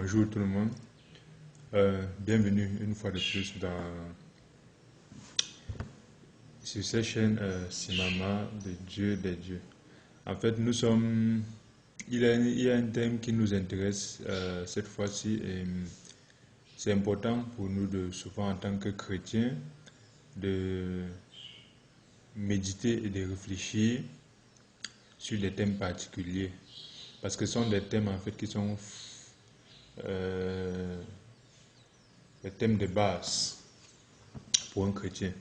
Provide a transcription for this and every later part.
Bonjour tout le monde. Bienvenue une fois de plus sur cette chaîne Simama de Dieu des dieux. En fait, il y a un thème qui nous intéresse cette fois-ci et c'est important pour nous souvent en tant que chrétiens de méditer et de réfléchir sur des thèmes particuliers parce que ce sont des thèmes en fait qui sont les thèmes de base pour un chrétien.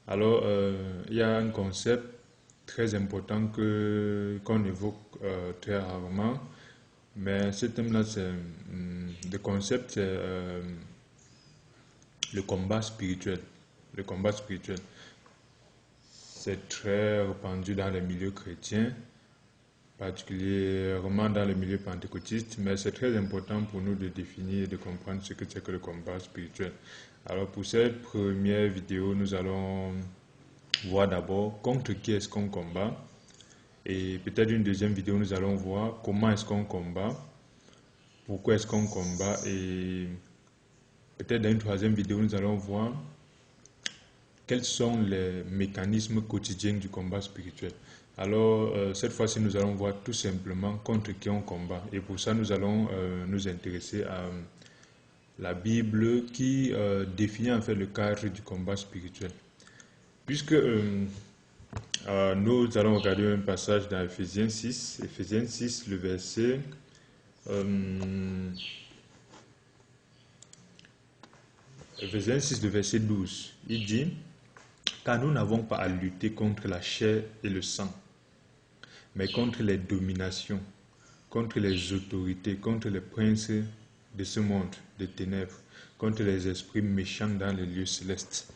Alors, il y a un concept très important qu'on évoque très rarement, mais ce thème-là, le concept, c'est le combat spirituel. Le combat spirituel, c'est très répandu dans les milieux chrétiens, particulièrement dans le milieu pentecôtiste, mais c'est très important pour nous de définir et de comprendre ce que c'est que le combat spirituel. Alors pour cette première vidéo, nous allons voir d'abord contre qui est-ce qu'on combat, et peut-être une deuxième vidéo, nous allons voir comment est-ce qu'on combat, pourquoi est-ce qu'on combat, et peut-être dans une troisième vidéo, nous allons voir quels sont les mécanismes quotidiens du combat spirituel. Alors, cette fois-ci, nous allons voir tout simplement contre qui on combat. Et pour ça, nous allons nous intéresser à la Bible qui définit en fait le cadre du combat spirituel. Puisque nous allons regarder un passage dans Ephésiens 6, le verset... Ephésiens 6, le verset 12. Il dit... Car nous n'avons pas à lutter contre la chair et le sang, mais contre les dominations, contre les autorités, contre les princes de ce monde, des ténèbres, contre les esprits méchants dans les lieux célestes.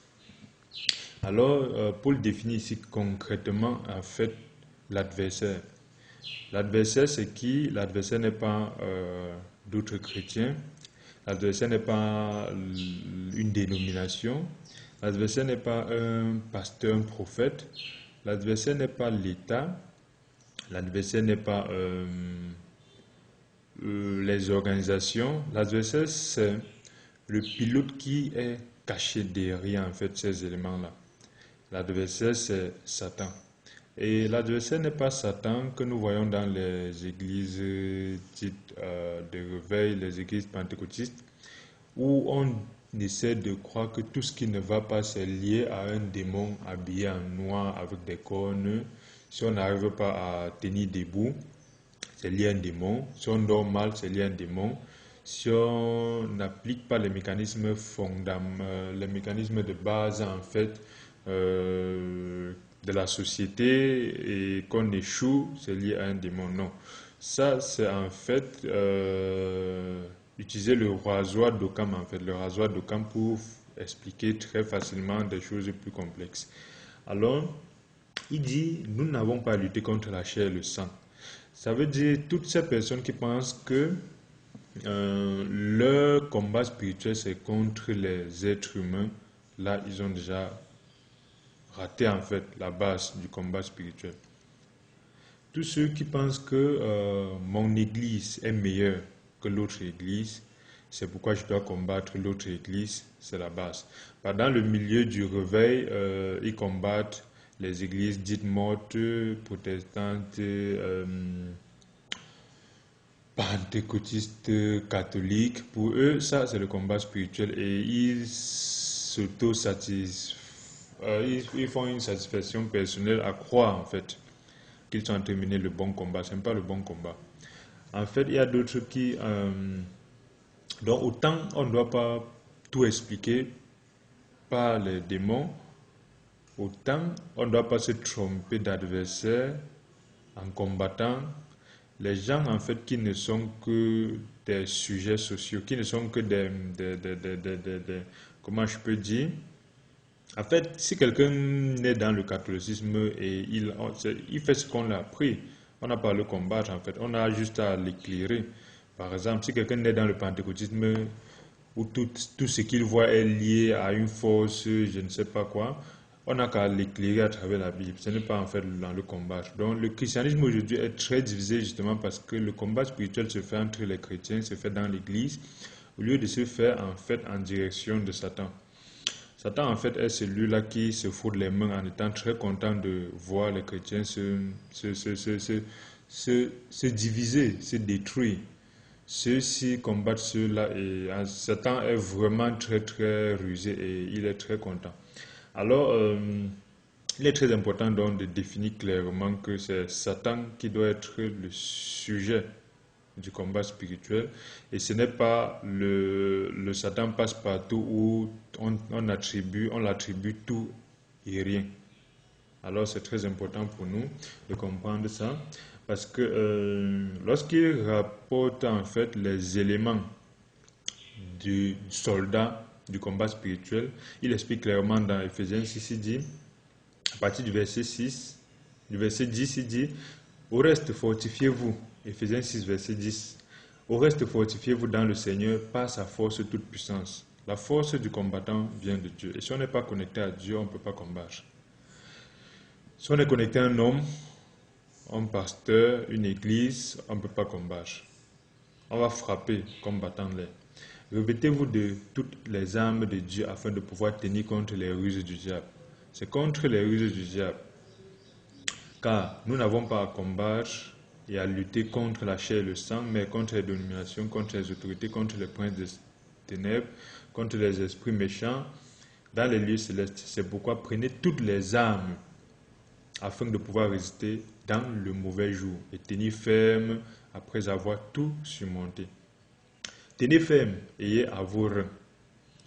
Alors, Paul définit ici concrètement, en fait, l'adversaire. L'adversaire, c'est qui? L'adversaire n'est pas d'autres chrétiens. L'adversaire n'est pas une dénomination. L'adversaire n'est pas un pasteur, un prophète. L'adversaire n'est pas l'État. L'adversaire n'est pas les organisations. L'adversaire, c'est le pilote qui est caché derrière en fait ces éléments-là. L'adversaire, c'est Satan. Et l'adversaire n'est pas Satan que nous voyons dans les églises dites de réveil, les églises pentecôtistes, où on essaie de croire que tout ce qui ne va pas, c'est lié à un démon habillé en noir avec des cornes. Si on n'arrive pas à tenir debout, c'est lié à un démon. Si on dort mal, c'est lié à un démon. Si on n'applique pas les mécanismes les mécanismes de base en fait de la société et qu'on échoue, c'est lié à un démon. Non, ça c'est en fait utiliser le rasoir d'Occam en fait, le rasoir d'Occam pour expliquer très facilement des choses plus complexes. Alors, il dit, nous n'avons pas à lutter contre la chair et le sang. Ça veut dire toutes ces personnes qui pensent que leur combat spirituel c'est contre les êtres humains, là ils ont déjà raté en fait la base du combat spirituel. Tous ceux qui pensent que mon église est meilleure que l'autre église, c'est pourquoi je dois combattre l'autre église, c'est la base. Dans le milieu du réveil, ils combattent les églises dites mortes, protestantes, pentecôtistes, catholiques. Pour eux, ça c'est le combat spirituel et ils s'auto-satisfont, ils font une satisfaction personnelle à croire en fait qu'ils ont terminé le bon combat. Ce n'est pas le bon combat. En fait, il y a d'autres qui... donc, autant on ne doit pas tout expliquer par les démons, autant on ne doit pas se tromper d'adversaire en combattant les gens en fait qui ne sont que des sujets sociaux, qui ne sont que comment je peux dire? En fait, si quelqu'un naît dans le catholicisme et il fait ce qu'on a appris, on n'a pas à le combattre en fait, on a juste à l'éclairer. Par exemple, si quelqu'un naît dans le pentecôtisme où tout ce qu'il voit est lié à une force, je ne sais pas quoi, on n'a qu'à l'éclairer à travers la Bible. Ce n'est pas en fait dans le combat. Donc le christianisme aujourd'hui est très divisé justement parce que le combat spirituel se fait entre les chrétiens, se fait dans l'église, au lieu de se faire en fait en direction de Satan. Satan en fait est celui-là qui se fout les mains en étant très content de voir les chrétiens se diviser, se détruire. Ceux-ci combattent ceux-là et Satan est vraiment très très rusé et il est très content. Alors, il est très important donc de définir clairement que c'est Satan qui doit être le sujet du combat spirituel et ce n'est pas le Satan passe partout où on l'attribue tout et rien. Alors c'est très important pour nous de comprendre ça parce que lorsqu'il rapporte en fait les éléments du soldat du combat spirituel, il explique clairement dans Ephésiens 6, il dit, à partir du verset 6, du verset 10, il dit, au reste fortifiez-vous, Ephésiens 6, verset 10, au reste fortifiez-vous dans le Seigneur par sa force toute puissance. La force du combattant vient de Dieu. Et si on n'est pas connecté à Dieu, on ne peut pas combattre. Si on est connecté à un homme, un pasteur, une église, on ne peut pas combattre. On va frapper combattant l'air. Revêtez-vous de toutes les armes de Dieu afin de pouvoir tenir contre les ruses du diable. C'est contre les ruses du diable. Car nous n'avons pas à combattre et à lutter contre la chair et le sang, mais contre les dominations, contre les autorités, contre les princes des ténèbres, contre les esprits méchants dans les lieux célestes. C'est pourquoi prenez toutes les armes afin de pouvoir résister dans le mauvais jour et tenir ferme après avoir tout surmonté. Tenez ferme, ayez à vos reins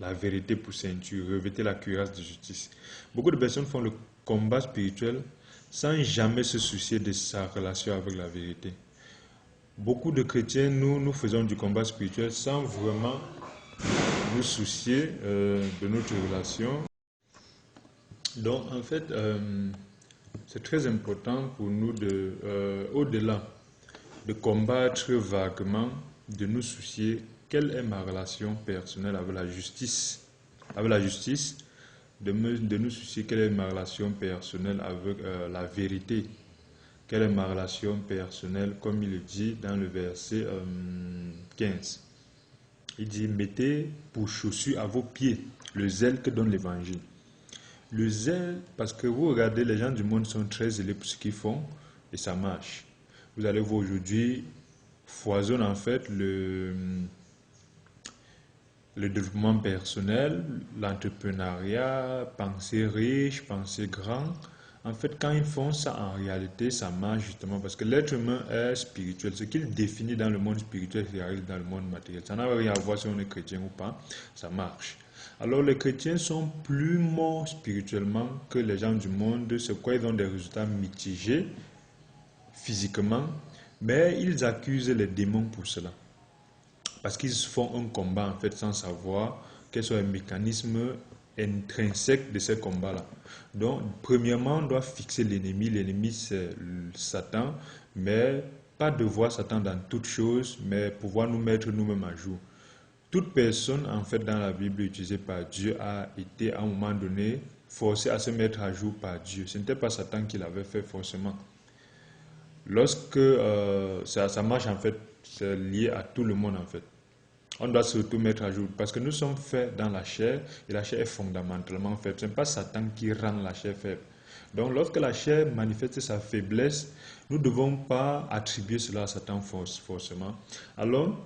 la vérité pour ceinture, revêtez la cuirasse de justice. Beaucoup de personnes font le combat spirituel sans jamais se soucier de sa relation avec la vérité. Beaucoup de chrétiens, nous faisons du combat spirituel sans vraiment nous soucier de notre relation. Donc en fait, c'est très important pour nous au-delà de combattre vaguement, de nous soucier quelle est ma relation personnelle avec la justice, de nous soucier quelle est ma relation personnelle avec la vérité, quelle est ma relation personnelle, comme il le dit dans le verset 15. Il dit, mettez pour chaussure à vos pieds le zèle que donne l'évangile. Le zèle, parce que vous regardez, les gens du monde sont très zélés pour ce qu'ils font et ça marche. Vous allez voir aujourd'hui, foisonne en fait le développement personnel, l'entrepreneuriat, penser riche, penser grand. En fait, quand ils font ça, en réalité, ça marche justement parce que l'être humain est spirituel. Ce qu'il définit dans le monde spirituel, il réalise dans le monde matériel. Ça n'a rien à voir si on est chrétien ou pas, ça marche. Alors, les chrétiens sont plus morts spirituellement que les gens du monde, c'est pourquoi ils ont des résultats mitigés physiquement, mais ils accusent les démons pour cela. Parce qu'ils font un combat en fait sans savoir quels sont les mécanismes intrinsèques de ces combats-là. Donc, premièrement, on doit fixer l'ennemi. L'ennemi, c'est Satan, mais pas de voir Satan dans toutes choses, mais pouvoir nous mettre nous-mêmes à jour. Toute personne, en fait, dans la Bible utilisée par Dieu a été, à un moment donné, forcée à se mettre à jour par Dieu. Ce n'était pas Satan qui l'avait fait forcément. Lorsque ça marche, en fait, c'est lié à tout le monde, en fait. On doit surtout mettre à jour parce que nous sommes faits dans la chair et la chair est fondamentalement faible. Ce n'est pas Satan qui rend la chair faible. Donc lorsque la chair manifeste sa faiblesse, nous ne devons pas attribuer cela à Satan forcément. Alors,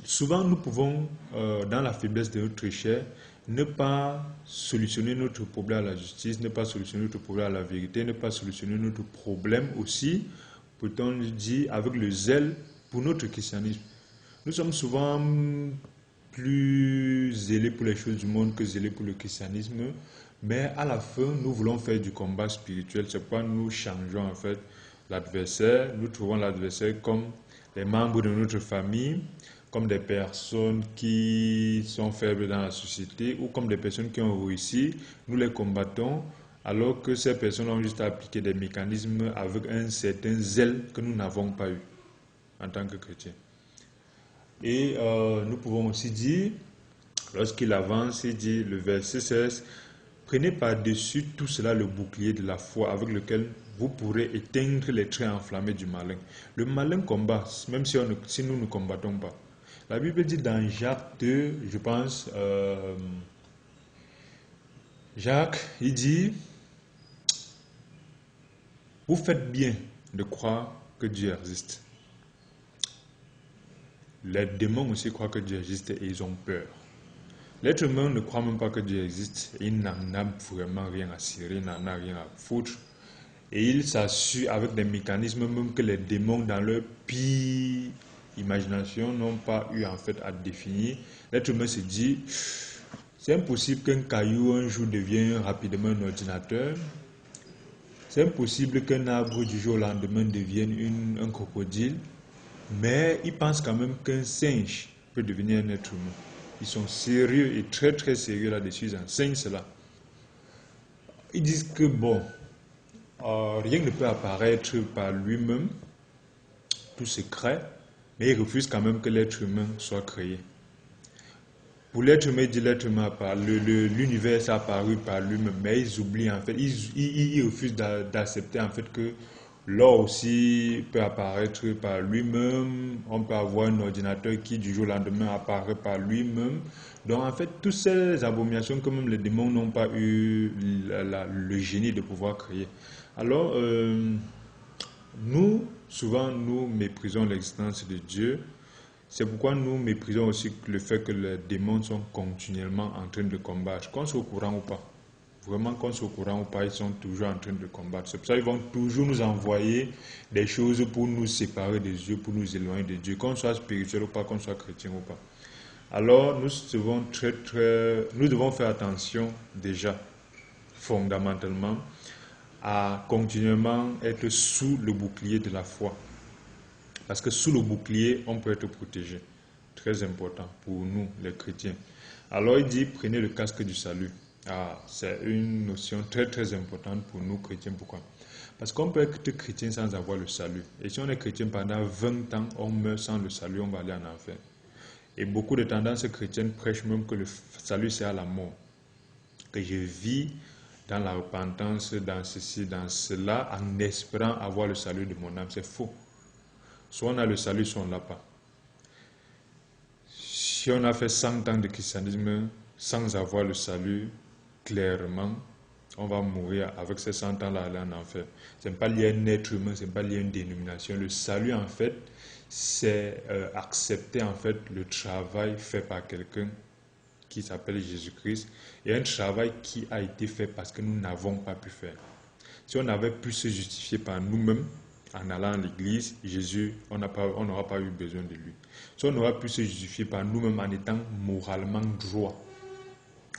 souvent nous pouvons, dans la faiblesse de notre chair, ne pas solutionner notre problème à la justice, ne pas solutionner notre problème à la vérité, ne pas solutionner notre problème aussi, peut-on le dire, avec le zèle pour notre christianisme. Nous sommes souvent plus zélés pour les choses du monde que zélés pour le christianisme, mais à la fin, nous voulons faire du combat spirituel. C'est pourquoi nous changeons en fait l'adversaire. Nous trouvons l'adversaire comme les membres de notre famille, comme des personnes qui sont faibles dans la société ou comme des personnes qui ont réussi. Nous les combattons alors que ces personnes ont juste appliqué des mécanismes avec un certain zèle que nous n'avons pas eu en tant que chrétiens. Et nous pouvons aussi dire, lorsqu'il avance, il dit, le verset 16, Prenez par-dessus tout cela le bouclier de la foi avec lequel vous pourrez éteindre les traits enflammés du malin. Le malin combat, même si nous ne combattons pas. La Bible dit dans Jacques 2, je pense, Jacques, il dit, vous faites bien de croire que Dieu existe. Les démons aussi croient que Dieu existe et ils ont peur. L'être humain ne croit même pas que Dieu existe et il n'en a vraiment rien à cirer, il n'en a rien à foutre. Et il s'assure avec des mécanismes même que les démons dans leur pire imagination n'ont pas eu en fait à définir. L'être humain se dit, c'est impossible qu'un caillou un jour devienne rapidement un ordinateur. C'est impossible qu'un arbre du jour au lendemain devienne un crocodile. Mais ils pensent quand même qu'un singe peut devenir un être humain. Ils sont sérieux et très très sérieux là-dessus, ils enseignent cela. Ils disent que bon, rien ne peut apparaître par lui-même, tout se crée, mais ils refusent quand même que l'être humain soit créé. Pour l'être humain, il dit l'être humain l'univers s'est apparu par lui-même, mais ils oublient en fait, ils refusent d'accepter en fait que l'or aussi peut apparaître par lui-même, on peut avoir un ordinateur qui du jour au lendemain apparaît par lui-même. Donc en fait, toutes ces abominations que même les démons n'ont pas eu le génie de pouvoir créer. Alors, souvent, nous méprisons l'existence de Dieu. C'est pourquoi nous méprisons aussi le fait que les démons sont continuellement en train de combattre, qu'on soit au courant ou pas. Vraiment, qu'on soit au courant ou pas, ils sont toujours en train de combattre. C'est pour ça qu'ils vont toujours nous envoyer des choses pour nous séparer de Dieu, pour nous éloigner de Dieu, qu'on soit spirituel ou pas, qu'on soit chrétien ou pas. Alors, nous devons faire attention déjà, fondamentalement, à continuellement être sous le bouclier de la foi. Parce que sous le bouclier, on peut être protégé. Très important pour nous, les chrétiens. Alors, il dit, prenez le casque du salut. C'est une notion très très importante pour nous, chrétiens. Pourquoi? Parce qu'on peut être chrétien sans avoir le salut. Et si on est chrétien pendant 20 ans, on meurt sans le salut, on va aller en enfer. Et beaucoup de tendances chrétiennes prêchent même que le salut, c'est à la mort. Que je vis dans la repentance, dans ceci, dans cela, en espérant avoir le salut de mon âme. C'est faux. Soit on a le salut, soit on ne l'a pas. Si on a fait 100 ans de christianisme sans avoir le salut, clairement, on va mourir avec ces 100 ans-là en enfer. Ce n'est pas lié à un être humain, ce n'est pas lié à une dénomination. Le salut, en fait, c'est accepter en fait le travail fait par quelqu'un qui s'appelle Jésus-Christ et un travail qui a été fait parce que nous n'avons pas pu faire. Si on avait pu se justifier par nous-mêmes, en allant à l'église, Jésus, on n'aura pas eu besoin de lui. Si on aurait pu se justifier par nous-mêmes en étant moralement droit,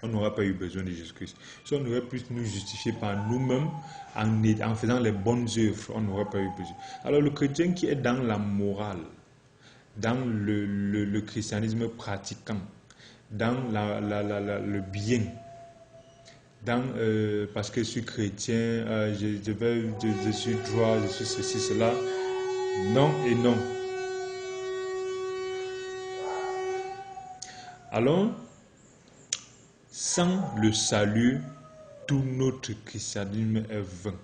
on n'aura pas eu besoin de Jésus-Christ. Si on aurait pu nous justifier par nous-mêmes en faisant les bonnes œuvres, on n'aurait pas eu besoin. Alors le chrétien qui est dans la morale, dans le christianisme pratiquant, dans le bien, parce que je suis chrétien, je suis droit, je suis ceci, cela. Non et non. Alors, sans le salut, tout notre christianisme est vain.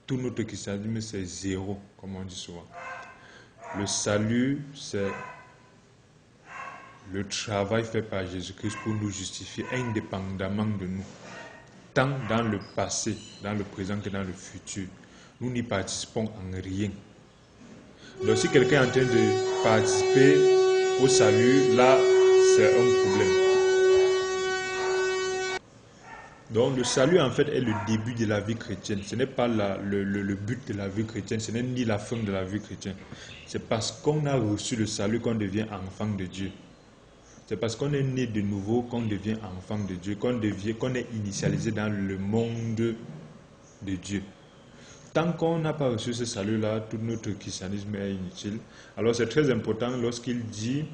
Tout notre christianisme, c'est zéro, comme on dit souvent. Le salut, c'est le travail fait par Jésus-Christ pour nous justifier indépendamment de nous. Tant dans le passé, dans le présent que dans le futur. Nous n'y participons en rien. Donc si quelqu'un est en train de participer au salut, là, c'est un problème. Donc le salut en fait est le début de la vie chrétienne. Ce n'est pas le but de la vie chrétienne, ce n'est ni la fin de la vie chrétienne. C'est parce qu'on a reçu le salut qu'on devient enfant de Dieu. C'est parce qu'on est né de nouveau qu'on devient enfant de Dieu, qu'on est initialisé dans le monde de Dieu. Tant qu'on n'a pas reçu ce salut-là, tout notre christianisme est inutile. Alors c'est très important lorsqu'il dit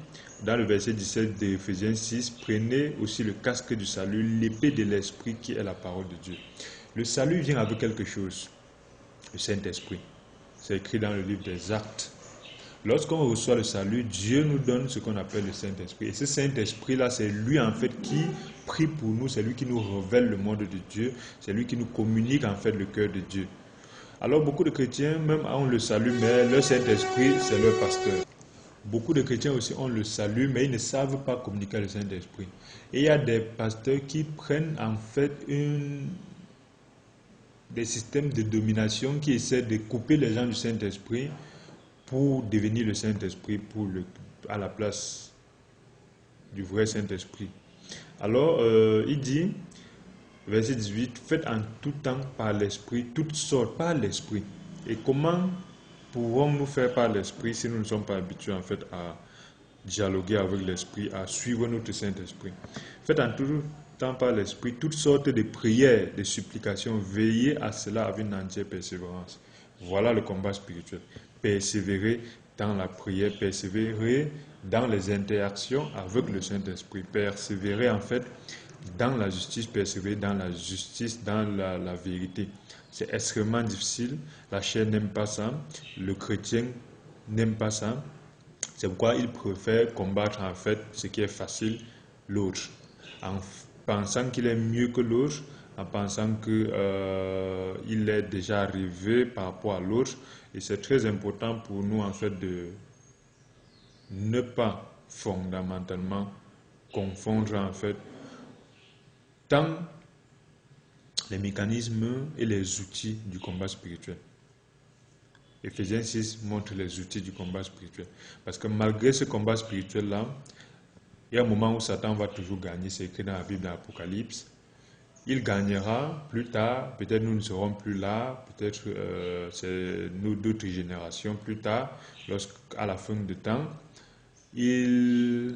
dans le verset 17 d'Éphésiens 6, prenez aussi le casque du salut, l'épée de l'esprit qui est la parole de Dieu. Le salut vient avec quelque chose, le Saint-Esprit. C'est écrit dans le livre des Actes. Lorsqu'on reçoit le salut, Dieu nous donne ce qu'on appelle le Saint-Esprit. Et ce Saint-Esprit-là, c'est lui en fait qui prie pour nous, c'est lui qui nous révèle le monde de Dieu, c'est lui qui nous communique en fait le cœur de Dieu. Alors beaucoup de chrétiens, même ont le salut, mais leur Saint-Esprit, c'est leur pasteur. Beaucoup de chrétiens aussi ont le salut, mais ils ne savent pas communiquer le Saint-Esprit. Et il y a des pasteurs qui prennent en fait des systèmes de domination qui essaient de couper les gens du Saint-Esprit pour devenir le Saint-Esprit à la place du vrai Saint-Esprit. Alors, il dit, verset 18, faites en tout temps par l'Esprit, toutes sortes par l'Esprit. Et comment pouvons-nous faire par l'Esprit si nous ne sommes pas habitués en fait à dialoguer avec l'Esprit, à suivre notre Saint-Esprit? Faites en tout temps par l'Esprit toutes sortes de prières, de supplications, veillez à cela avec une entière persévérance. Voilà le combat spirituel. Persévérer dans la prière, persévérer dans les interactions avec le Saint-Esprit, persévérer en fait dans la justice, persévérer dans la justice, dans la vérité. C'est extrêmement difficile, la chair n'aime pas ça, le chrétien n'aime pas ça, c'est pourquoi il préfère combattre en fait ce qui est facile, l'autre, en pensant qu'il est mieux que l'autre, en pensant qu'il est déjà arrivé par rapport à l'autre. Et c'est très important pour nous en fait de ne pas fondamentalement confondre en fait tant les mécanismes et les outils du combat spirituel. Éphésiens 6 montre les outils du combat spirituel. Parce que malgré ce combat spirituel-là, il y a un moment où Satan va toujours gagner. C'est écrit dans la Bible, dans l'Apocalypse. Il gagnera plus tard, peut-être nous ne serons plus là, peut-être c'est nous d'autres générations plus tard, lorsqu'à la fin du temps, ils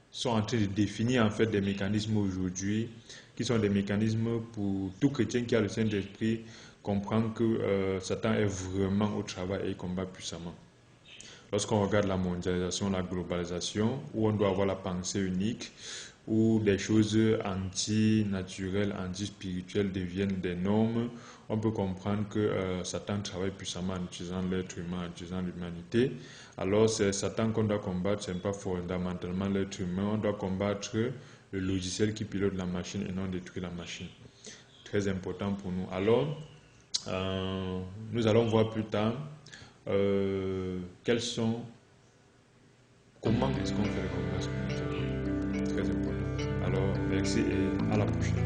sont en train de définir en fait des mécanismes aujourd'hui, qui sont des mécanismes pour tout chrétien qui a le Saint-Esprit, comprendre que Satan est vraiment au travail et il combat puissamment. Lorsqu'on regarde la mondialisation, la globalisation, où on doit avoir la pensée unique, où des choses anti-naturelles, anti-spirituelles deviennent des normes, on peut comprendre que Satan travaille puissamment en utilisant l'être humain, en utilisant l'humanité. Alors c'est Satan qu'on doit combattre, ce n'est pas fondamentalement l'être humain, on doit combattre le logiciel qui pilote la machine et non détruire la machine. Très important pour nous. Alors, nous allons voir plus tard comment est-ce qu'on fait le combat spirituel. Très important. Alors, merci et à la prochaine.